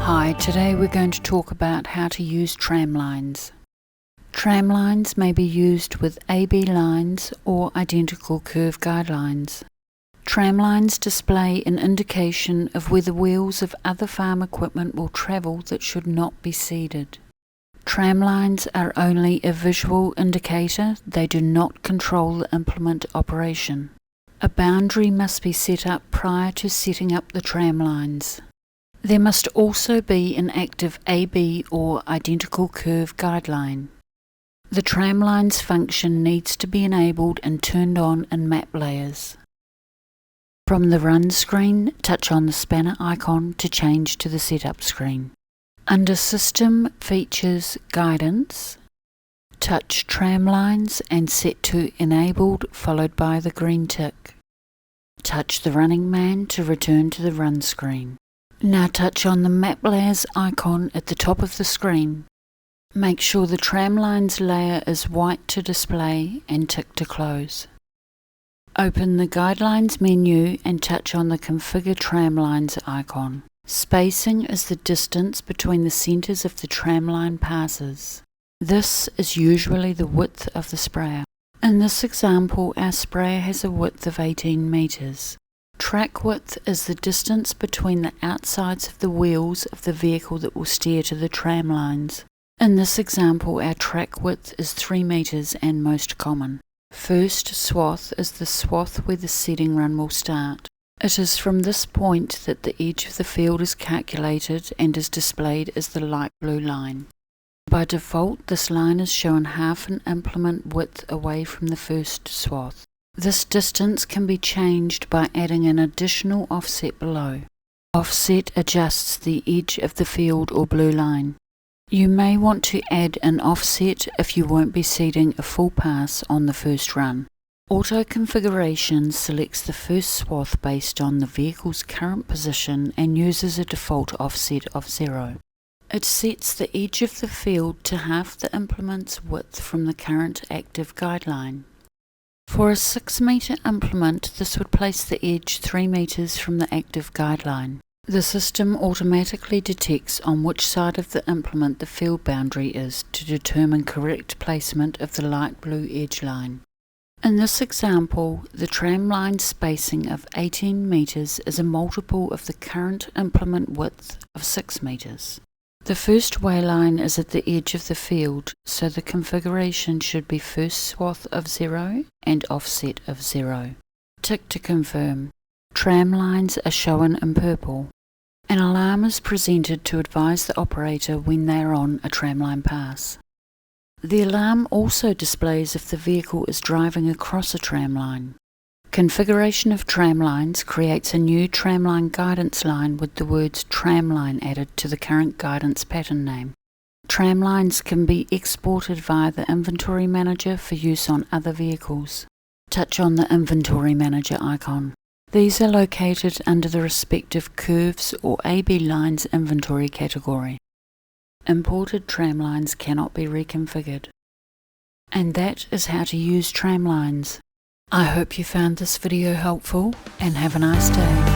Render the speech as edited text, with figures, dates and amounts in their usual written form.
Hi, today we're going to talk about how to use tramlines. Tramlines may be used with AB lines or identical curve guidelines. Tramlines display an indication of where the wheels of other farm equipment will travel that should not be seeded. Tramlines are only a visual indicator, they do not control the implement operation. A boundary must be set up prior to setting up the tramlines. There must also be an active AB or identical curve guideline. The tramlines function needs to be enabled and turned on in map layers. From the Run screen, touch on the spanner icon to change to the Setup screen. Under System Features Guidance, touch Tramlines and set to Enabled followed by the green tick. Touch the Running Man to return to the Run screen. Now touch on the Map Layers icon at the top of the screen. Make sure the Tramlines layer is white to display and tick to close. Open the Guidelines menu and touch on the Configure Tramlines icon. Spacing is the distance between the centers of the tramline passes. This is usually the width of the sprayer. In this example, our sprayer has a width of 18 meters. Track width is the distance between the outsides of the wheels of the vehicle that will steer to the tramlines. In this example, our track width is 3 meters and most common. First swath is the swath where the seeding run will start. It is from this point that the edge of the field is calculated and is displayed as the light blue line. By default, this line is shown half an implement width away from the first swath. This distance can be changed by adding an additional offset below. Offset adjusts the edge of the field or blue line. You may want to add an offset if you won't be seeding a full pass on the first run. Auto configuration selects the first swath based on the vehicle's current position and uses a default offset of 0. It sets the edge of the field to half the implement's width from the current active guideline. For a 6 meter implement, this would place the edge 3 meters from the active guideline. The system automatically detects on which side of the implement the field boundary is to determine correct placement of the light blue edge line. In this example, the tramline spacing of 18 meters is a multiple of the current implement width of 6 meters. The first wayline is at the edge of the field, so the configuration should be first swath of 0 and offset of 0. Tick to confirm. Tramlines are shown in purple. An alarm is presented to advise the operator when they are on a tramline pass. The alarm also displays if the vehicle is driving across a tramline. Configuration of tramlines creates a new tramline guidance line with the words tramline added to the current guidance pattern name. Tramlines can be exported via the Inventory Manager for use on other vehicles. Touch on the Inventory Manager icon. These are located under the respective curves or AB lines inventory category. Imported tramlines cannot be reconfigured. And that is how to use tramlines. I hope you found this video helpful and have a nice day.